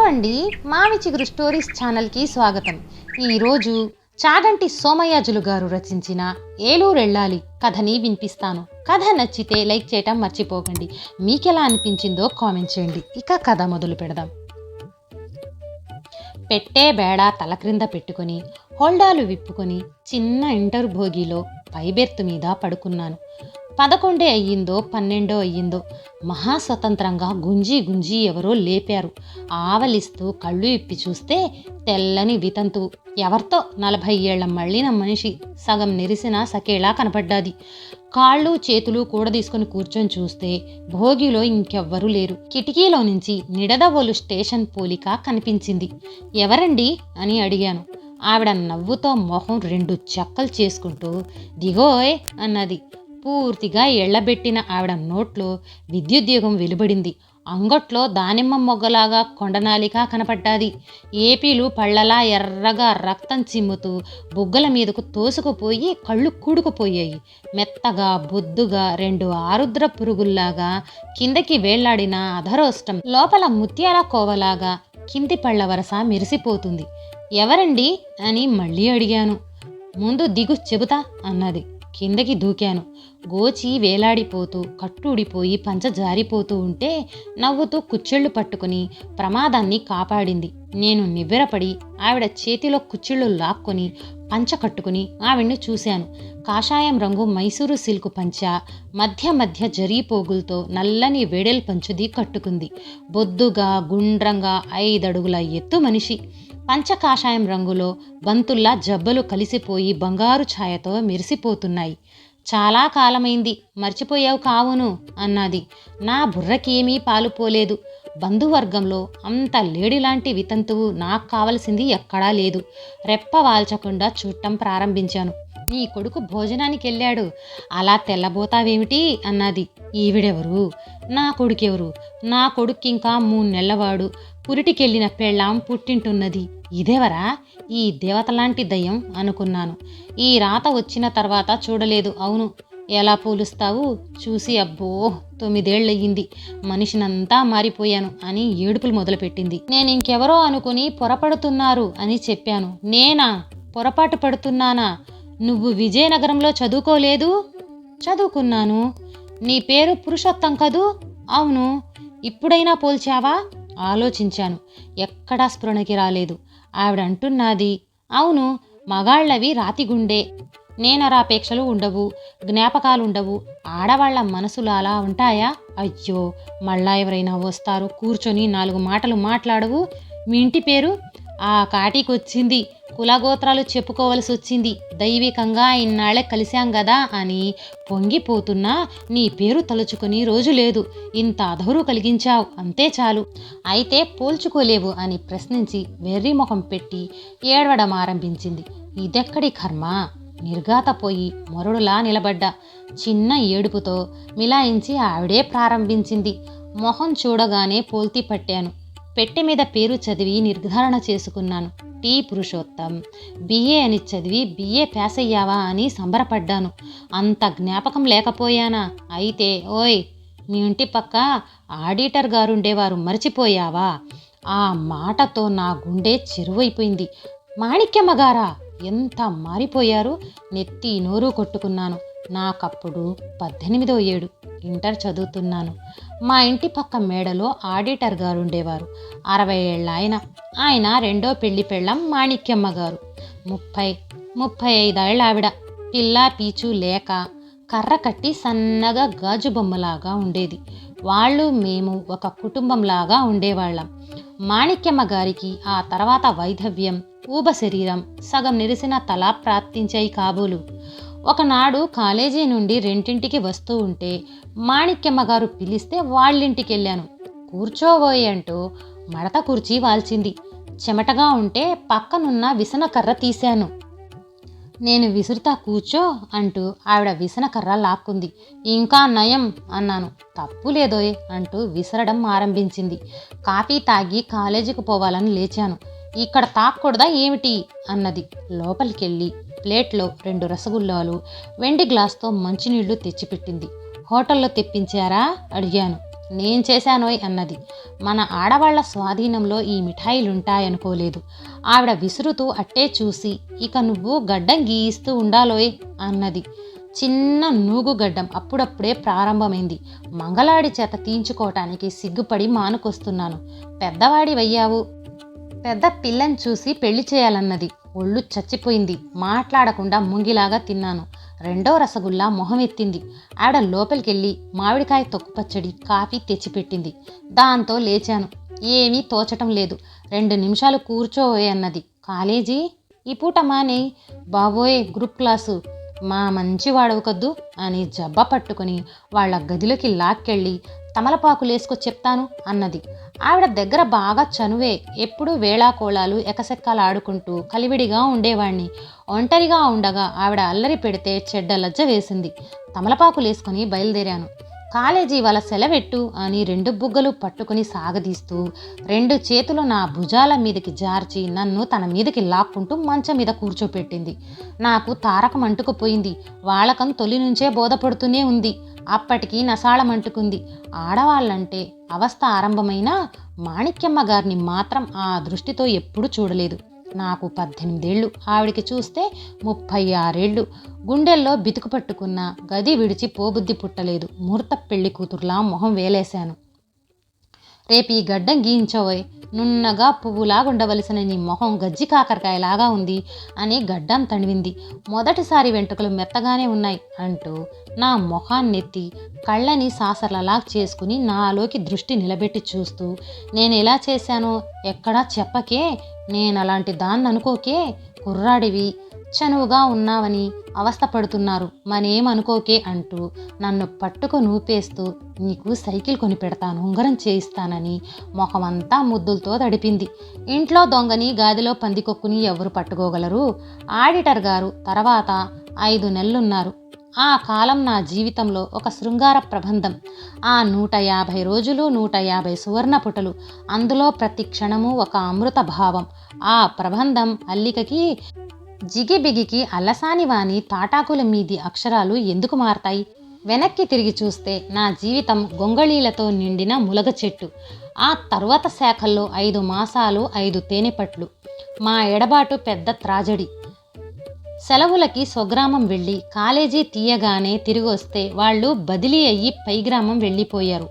Hello అండి, మావి చిగురు స్టోరీస్ ఛానల్కి స్వాగతం. ఈరోజు చాగంటి సోమయాజులు గారు రచించిన ఏలూరెళ్ళాలి కథని వినిపిస్తాను. కథ నచ్చితే లైక్ చేయటం మర్చిపోకండి. మీకెలా అనిపించిందో కామెంట్ చేయండి. ఇక కథ మొదలు పెడదాం. పెట్టే బేడ తల క్రింద పెట్టుకుని హోల్డాలు విప్పుకొని చిన్న ఇంటర్ భోగిలో పైబెర్తు మీద పడుకున్నాను. 11 అయ్యిందో 12 అయ్యిందో మహాస్వతంత్రంగా గుంజి గుంజి ఎవరో లేపారు. ఆవలిస్తూ కళ్ళు ఇప్పి చూస్తే తెల్లని వితంతువు, ఎవరితో 40 ఏళ్ల మళ్ళిన మనిషి సగం నెరిసిన సకేలా కనపడ్డాది. కాళ్ళు చేతులు కూడదీసుకుని కూర్చొని చూస్తే భోగిలో ఇంకెవ్వరూ లేరు. కిటికీలో నుంచి నిడదవోలు స్టేషన్ పోలిక కనిపించింది. ఎవరండి అని అడిగాను. ఆవిడ నవ్వుతో మొహం 2 చెక్కలు చేసుకుంటూ దిగోయ్ అన్నది. పూర్తిగా ఎళ్లబెట్టిన ఆవిడ నోట్లో విద్యుద్దీపం వెలువడింది. అంగట్లో దానిమ్మ మొగ్గలాగా కొండనాలిక కనపడ్డాది. ఏపీలు పళ్ళలా ఎర్రగా రక్తం చిమ్ముతూ బుగ్గల మీదకు తోసుకుపోయి కళ్ళు కూడుకుపోయాయి. మెత్తగా బొద్దుగా 2 ఆరుద్ర పురుగుల్లాగా కిందకి వేళ్లాడిన అధరోష్టం లోపల ముత్యాల కోవలాగా కింది పళ్ళ వరస మెరిసిపోతుంది. ఎవరండి అని మళ్ళీ అడిగాను. ముందు దిగు చెబుతా అన్నది. కిందకి దూకాను. గోచి వేలాడిపోతూ కట్టుడిపోయి పంచ జారిపోతూ ఉంటే నవ్వుతూ కుచ్చిళ్ళు పట్టుకుని ప్రమాదాన్ని కాపాడింది. నేను నివ్వెరపడి ఆవిడ చేతిలో కుచ్చిళ్ళు లాక్కొని పంచ కట్టుకుని ఆవిడ్ని చూశాను. కాషాయం రంగు మైసూరు సిల్కు పంచ మధ్య మధ్య జరీపోగులతో నల్లని వేడెల్ పంచుది కట్టుకుంది. బొద్దుగా గుండ్రంగా 5 అడుగుల ఎత్తు మనిషి. పంచకాషాయం రంగులో బంతుల్లా జబ్బలు కలిసిపోయి బంగారు ఛాయతో మెరిసిపోతున్నాయి. చాలా కాలమైంది, మర్చిపోయావు కావును అన్నది. నా బుర్రకేమీ పాలుపోలేదు. బంధువర్గంలో అంత లేడిలాంటి వితంతువు నాకు కావలసింది ఎక్కడా లేదు. రెప్ప వాల్చకుండా చూడటం ప్రారంభించాను. నీ కొడుకు భోజనానికి వెళ్ళాడు, అలా తెల్లబోతావేమిటి అన్నది. ఈవిడెవరు? నా కొడుకెవరు? నా కొడుకు ఇంకా 3 నెలలవాడు. పురిటికెళ్ళిన పెళ్ళాం పుట్టింటున్నది. ఇదేవరా? ఈ దేవతలాంటి దయ్యం అనుకున్నాను. ఈ రాత వచ్చిన తర్వాత చూడలేదు. అవును, ఎలా పోలుస్తావు? చూసి అబ్బో 9 ఏళ్ళయ్యింది, మనిషినంతా మారిపోయాను అని ఏడుపులు మొదలుపెట్టింది. నేనింకెవరో అనుకుని పొరపడుతున్నారు అని చెప్పాను. నేనా పొరపాటు పడుతున్నానా? నువ్వు విజయనగరంలో చదువుకోలేదు? చదువుకున్నాను. నీ పేరు పురుషోత్తం కదూ? అవును. ఇప్పుడైనా పోల్చావా? ఆలోచించాను. ఎక్కడా స్ఫురణకి రాలేదు. ఆవిడ అంటున్నది, అవును, మగాళ్ళవి రాతిగుండే, నేనరాపేక్షలు ఉండవు, జ్ఞాపకాలుండవు. ఆడవాళ్ల మనసులు అలా ఉంటాయా? అయ్యో, మళ్ళా ఎవరైనా వస్తారు, కూర్చొని 4 మాటలు మాట్లాడవు. మీ ఇంటి పేరు? ఆ కాటికొచ్చింది. కులగోత్రాలు చెప్పుకోవలసి వచ్చింది. దైవికంగా ఇన్నాళ్లే కలిశాం గదా అని పొంగిపోతున్నా నీ పేరు తలుచుకుని రోజు లేదు. ఇంత అధరు కలిగించావు, అంతే చాలు. అయితే పోల్చుకోలేవు అని ప్రశ్నించి వెర్రి ముఖం పెట్టి ఏడవడం ఆరంభించింది. ఇదెక్కడి కర్మ? నిర్ఘాతపోయి మరుడులా నిలబడ్డా. చిన్న ఏడుపుతో మిలాయించి ఆవిడే ప్రారంభించింది. మొహం చూడగానే పోల్తి పట్టాను. పెట్టె మీద పేరు చదివి నిర్ధారణ చేసుకున్నాను. టీ పురుషోత్తం. బిఏ అని చదివి బిఏ పాస్ అయ్యావా అని సంబరపడ్డాను. అంత జ్ఞాపకం లేకపోయానా? అయితే ఓయ్, మీ ఇంటి పక్క ఆడిటర్ గారుండేవారు, మర్చిపోయావా? ఆ మాటతో నా గుండె చెరువైపోయింది. మాణిక్యమ్మ గారా? ఎంత మారిపోయారు? నెత్తి నోరు కొట్టుకున్నాను. నాకప్పుడు 18వ ఏడు, ఇంటర్ చదువుతున్నాను. మా ఇంటి పక్క మేడలో ఆడిటర్ గారు ఉండేవారు. 60 ఏళ్ళ ఆయన రెండో పెళ్లి పెళ్ళం మాణిక్యమ్మ గారు. 35 ఏళ్ళ ఆవిడ. పిల్ల పీచు లేక కర్ర కట్టి సన్నగా గాజు బొమ్మలాగా ఉండేది. వాళ్ళు మేము ఒక కుటుంబంలాగా ఉండేవాళ్ళం. మాణిక్యమ్మ గారికి ఆ తర్వాత వైధవ్యం, ఊబ శరీరం, సగం నెరిసిన తల ప్రాప్తించాయి కాబోలు. ఒకనాడు కాలేజీ నుండి రెంటింటికి వస్తూ ఉంటే మాణిక్యమ్మ గారు పిలిస్తే వాళ్ళింటికి వెళ్ళాను. కూర్చోబోయే అంటూ మడత కుర్చీ వాల్చింది. చెమటగా ఉంటే పక్కనున్న విసనకర్ర తీశాను. నేను విసురుతా కూర్చో అంటూ ఆవిడ విసనకర్ర లాక్కుంది. ఇంకా నయం అన్నాను. తప్పు లేదోయ్ అంటూ విసరడం ఆరంభించింది. కాఫీ తాగి కాలేజీకి పోవాలని లేచాను. ఇక్కడ తాక్కూడదా ఏమిటి అన్నది. లోపలికెళ్ళి ప్లేట్లో 2 రసగుల్లాలు, వెండి గ్లాస్తో మంచినీళ్లు తెచ్చిపెట్టింది. హోటల్లో తెప్పించారా అడిగాను. నేను చేశానోయ్ అన్నది. మన ఆడవాళ్ల స్వాధీనంలో ఈ మిఠాయిలుంటాయనుకోలేదు. ఆవిడ విసురుతూ అట్టే చూసి, ఇక నువ్వు గడ్డం గీయిస్తూ ఉండాలోయ్ అన్నది. చిన్న నూగుగడ్డం అప్పుడప్పుడే ప్రారంభమైంది. మంగళాడి చేత తీయించుకోవటానికి సిగ్గుపడి మానుకొస్తున్నాను. పెద్దవాడి వయ్యావు, పెద్ద పిల్లని చూసి పెళ్లి చేయాలన్నది. ఒళ్ళు చచ్చిపోయింది. మాట్లాడకుండా ముంగిలాగా తిన్నాను. రెండో రసగుల్లా మొహం ఎత్తింది. ఆవిడ లోపలికెళ్ళి మామిడికాయ తొక్కు పచ్చడి, కాఫీ తెచ్చిపెట్టింది. దాంతో లేచాను. ఏమీ తోచటం లేదు. 2 నిమిషాలు కూర్చోవే అన్నది. కాలేజీ ఈ పూట మానే. బాబోయ్ గ్రూప్ క్లాసు. మా మంచివాడవు కద్దు అని జబ్బ పట్టుకుని వాళ్ళ గదిలోకి లాక్కెళ్ళి తమలపాకులేసుకో చెప్తాను అన్నది. ఆవిడ దగ్గర బాగా చనువే. ఎప్పుడూ వేళాకోళాలు ఎకసెక్కాలు ఆడుకుంటూ కలివిడిగా ఉండేవాణ్ణి. ఒంటరిగా ఉండగా ఆవిడ అల్లరి పెడితే చెడ్డ లజ్జ వేసింది. తమలపాకులేసుకుని బయలుదేరాను. కాలేజీ వాళ్ళ సెలవెట్టు అని 2 బుగ్గలు పట్టుకుని సాగదీస్తూ 2 చేతులు నా భుజాల మీదకి జార్చి నన్ను తన మీదకి లాక్కుంటూ మంచం మీద కూర్చోపెట్టింది. నాకు తారకం అంటుకుపోయింది. వాళకం తొలి నుంచే బోధపడుతూనే ఉంది. అప్పటికి నసాళమంటుకుంది. ఆడవాళ్ళంటే అవస్థ ఆరంభమైనా మాణిక్యమ్మ గారిని మాత్రం ఆ దృష్టితో ఎప్పుడూ చూడలేదు. నాకు 18 ఏళ్ళు, ఆవిడికి చూస్తే 36 ఏళ్ళు. గుండెల్లో బితుకు పట్టుకున్న గది విడిచి పోబుద్ధి పుట్టలేదు. ముహూర్త పెళ్లి కూతురులా మొహం వేలేశాను. రేపు ఈ గడ్డం గీయించవోయ్, నున్నగా పువ్వులాగుండవలసిన నీ మొహం గజ్జి కాకరకాయలాగా ఉంది అని గడ్డం తణివింది. మొదటిసారి వెంట్రుకలు మెత్తగానే ఉన్నాయి అంటూ నా మొహాన్నెత్తి కళ్ళని సాసర్లలా చేసుకుని నాలోకి దృష్టి నిలబెట్టి చూస్తూ, నేను ఎలా చేశానో ఎక్కడా చెప్పకే, నేనలాంటి దాన్ని అనుకోకే, కుర్రాడివి చనువుగా ఉన్నావని అవస్థపడుతున్నారు మనేమనుకోకే అంటూ నన్ను పట్టుకు నూపేస్తూ, నీకు సైకిల్ కొని పెడతాను, ఉంగరం చేయిస్తానని మొహమంతా ముద్దులతో తడిపింది. ఇంట్లో దొంగని గాదిలో పందికొక్కుని ఎవరు పట్టుకోగలరు? ఆడిటర్ గారు తర్వాత 5 నెలలున్నారు. ఆ కాలం నా జీవితంలో ఒక శృంగార ప్రబంధం. ఆ 150 రోజులు 150 సువర్ణ పుటలు. అందులో ప్రతి క్షణము ఒక అమృత భావం. ఆ ప్రబంధం అల్లికకి జిగిబిగికి అల్లసానివాని తాటాకుల మీది అక్షరాలు ఎందుకు మారతాయి? వెనక్కి తిరిగి చూస్తే నా జీవితం గొంగళీలతో నిండిన ములగ చెట్టు. ఆ తరువాత శాఖల్లో 5 మాసాలు 5 తేనెపట్లు. మా ఎడబాటు పెద్ద త్రాజడి. సెలవులకి స్వగ్రామం వెళ్ళి కాలేజీ తీయగానే తిరిగొస్తే వాళ్ళు బదిలీ అయ్యి పై గ్రామం వెళ్ళిపోయారు.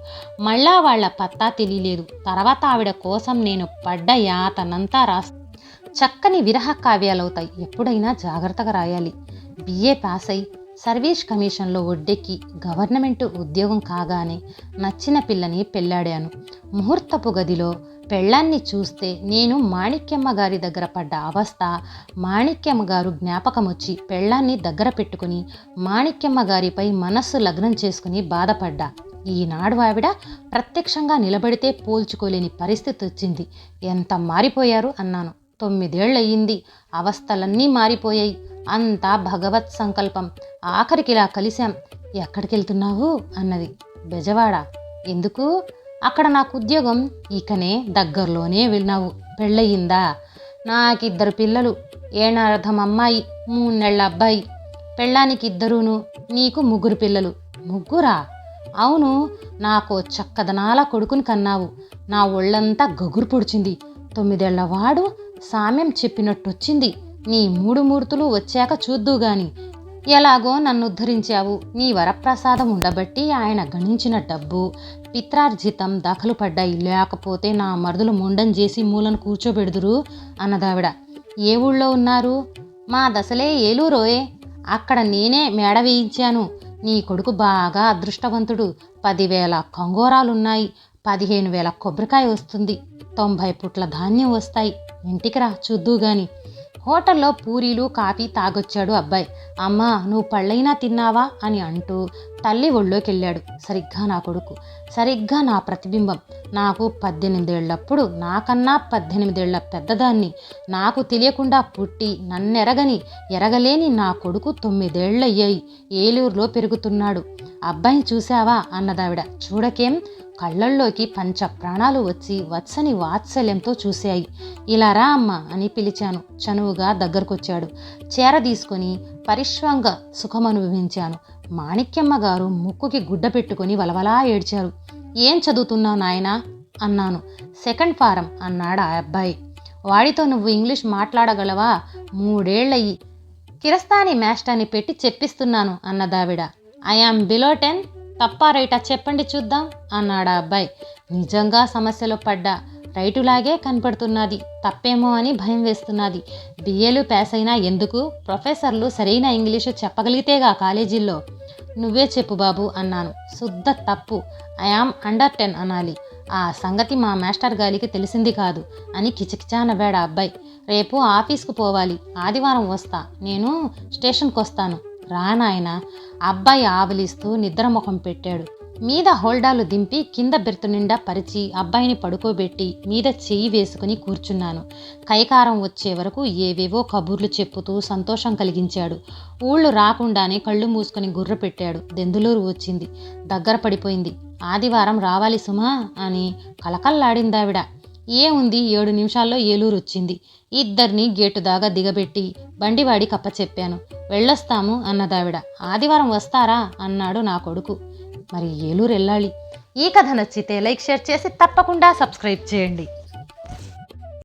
మళ్ళా వాళ్ల పత్తా తెలియలేదు. తర్వాత ఆవిడ కోసం నేను పడ్డ యాతనంతా చక్కని విరహ కావ్యాలవుతాయి. ఎప్పుడైనా జాగ్రత్తగా రాయాలి. బిఏ పాస్ అయి సర్వీస్ కమిషన్లో ఒడ్డెక్కి గవర్నమెంట్ ఉద్యోగం కాగానే నచ్చిన పిల్లని పెళ్ళాడాను. ముహూర్తపు గదిలో పెళ్ళాన్ని చూస్తే నేను మాణిక్యమ్మ గారి దగ్గర పడ్డ అవస్థ, మాణిక్యమ్మ గారు జ్ఞాపకం వచ్చి పెళ్ళాన్ని దగ్గర పెట్టుకుని మాణిక్యమ్మ గారిపై మనస్సు లగ్నం చేసుకుని బాధపడ్డా. ఈనాడు ఆవిడ ప్రత్యక్షంగా నిలబడితే పోల్చుకోలేని పరిస్థితి వచ్చింది. ఎంత మారిపోయారు అన్నాను. 9 ఏళ్ళయ్యింది. అవస్థలన్నీ మారిపోయాయి. అంతా భగవత్ సంకల్పం. ఆఖరికి ఇలా కలిశాం. ఎక్కడికెళ్తున్నావు అన్నది. బెజవాడ. ఎందుకు? అక్కడ నాకు ఉద్యోగం. ఇకనే దగ్గరలోనే వెళ్ళినావు. పెళ్ళయిందా? నాకు 2 పిల్లలు. ఏనార్థం అమ్మాయి, 3 నెలల అబ్బాయి. పెళ్ళానికి 2, నీకు 3 పిల్లలు. 3? అవును. నాకో చక్కదనాల కొడుకుని కన్నావు. నా ఒళ్ళంతా గగురు పొడిచింది. 9 ఏళ్ల వాడు సామ్యం చెప్పినట్టొచ్చింది. నీ 3 మూర్తులు వచ్చాక చూద్దుగాని. ఎలాగో నన్ను ఉద్ధరించావు. నీ వరప్రసాదం ఉండబట్టి ఆయన గణించిన డబ్బు పిత్రార్జితం దాఖలు పడ్డాయి. లేకపోతే నా మరుదులు మొండం చేసి మూలను కూర్చోబెడుదురు అన్నదావిడ. ఏ ఊళ్ళో ఉన్నారు? మా దశలే ఏలూరోయే. అక్కడ నేనే మేడ వేయించాను. నీ కొడుకు బాగా అదృష్టవంతుడు. 10,000 కంగోరాలున్నాయి. 15,000 కొబ్బరికాయ వస్తుంది. 90 పుట్ల ధాన్యం వస్తాయి. ఇంటికి రా చూద్దుగాని. హోటల్లో పూరీలు కాఫీ తాగొచ్చాడు అబ్బాయి. అమ్మా నువ్వు పళ్ళైనా తిన్నావా అని అంటూ తల్లి ఒళ్ళోకెళ్ళాడు. సరిగ్గా నా కొడుకు, సరిగ్గా నా ప్రతిబింబం. నాకు 18 ఏళ్లప్పుడు నాకన్నా 18 ఏళ్ల పెద్దదాన్ని. నాకు తెలియకుండా పుట్టి ఎరగలేని నా కొడుకు 9 ఏళ్ళయ్యాయి. ఏలూరులో పెరుగుతున్నాడు. అబ్బాయిని చూశావా అన్నదావిడ. చూడకేం? కళ్ళల్లోకి పంచ ప్రాణాలు వచ్చి వత్సని వాత్సల్యంతో చూశాయి. ఇలా రా అమ్మ అని పిలిచాను. చనువుగా దగ్గరకొచ్చాడు. చేర తీసుకుని పరిశ్వంగ సుఖమనుభవించాను. మాణిక్యమ్మ గారు ముక్కుకి గుడ్డ పెట్టుకుని వలవలా ఏడ్చారు. ఏం చదువుతున్నావు నాయనా అన్నాను. సెకండ్ ఫారం అన్నాడు ఆ అబ్బాయి. వాడితో నువ్వు ఇంగ్లీష్ మాట్లాడగలవా? 3 ఏళ్ళయ్యి కిరస్తాని మాస్టర్ని పెట్టి చెప్పిస్తున్నాను అన్నదావిడ. ఐఆమ్ బిలో 10 తప్పా రైటా చెప్పండి చూద్దాం అన్నాడు ఆ అబ్బాయి. నిజంగా సమస్యలో పడ్డా. రైటులాగే కనపడుతున్నది, తప్పేమో అని భయం వేస్తున్నది. బిఏలు పాస్ అయినా ఎందుకు? ప్రొఫెసర్లు సరైన ఇంగ్లీషు చెప్పగలిగితేగా కాలేజీల్లో. నువ్వే చెప్పు బాబు అన్నాను. శుద్ధ తప్పు. ఐఆమ్ అండర్ 10 అనాలి. ఆ సంగతి మా మాస్టర్ గారికి తెలిసింది కాదు అని కిచకిచా నవ్వాడు ఆ అబ్బాయి. రేపు ఆఫీస్కు పోవాలి, ఆదివారం వస్తా, నేను స్టేషన్కి వస్తాను. రానాయన. అబ్బాయి ఆవలిస్తూ నిద్రముఖం పెట్టాడు. మీద హోల్డాలు దింపి కింద బెర్తు నిండా పరిచి అబ్బాయిని పడుకోబెట్టి మీద చెయ్యి వేసుకుని కూర్చున్నాను. కైకారం వచ్చే వరకు ఏవేవో కబుర్లు చెప్పుతూ సంతోషం కలిగించాడు. ఊళ్ళు రాకుండానే కళ్ళు మూసుకొని గుర్ర పెట్టాడు. దెందులూరు వచ్చింది, దగ్గర పడిపోయింది. ఆదివారం రావాలి సుమా అని కలకల్లాడిందావిడ. ఏముంది, 7 నిమిషాల్లో ఏలూరు వచ్చింది. ఇద్దరిని గేటు దాకా దిగబెట్టి బండివాడి కప్పచెప్పాను. వెళ్ళొస్తాము అన్నదావిడ. ఆదివారం వస్తారా అన్నాడు నా కొడుకు. మరి ఏలూరు వెళ్ళాలి. ఈ కథ నచ్చితే లైక్, షేర్ చేసి తప్పకుండా సబ్స్క్రైబ్ చేయండి.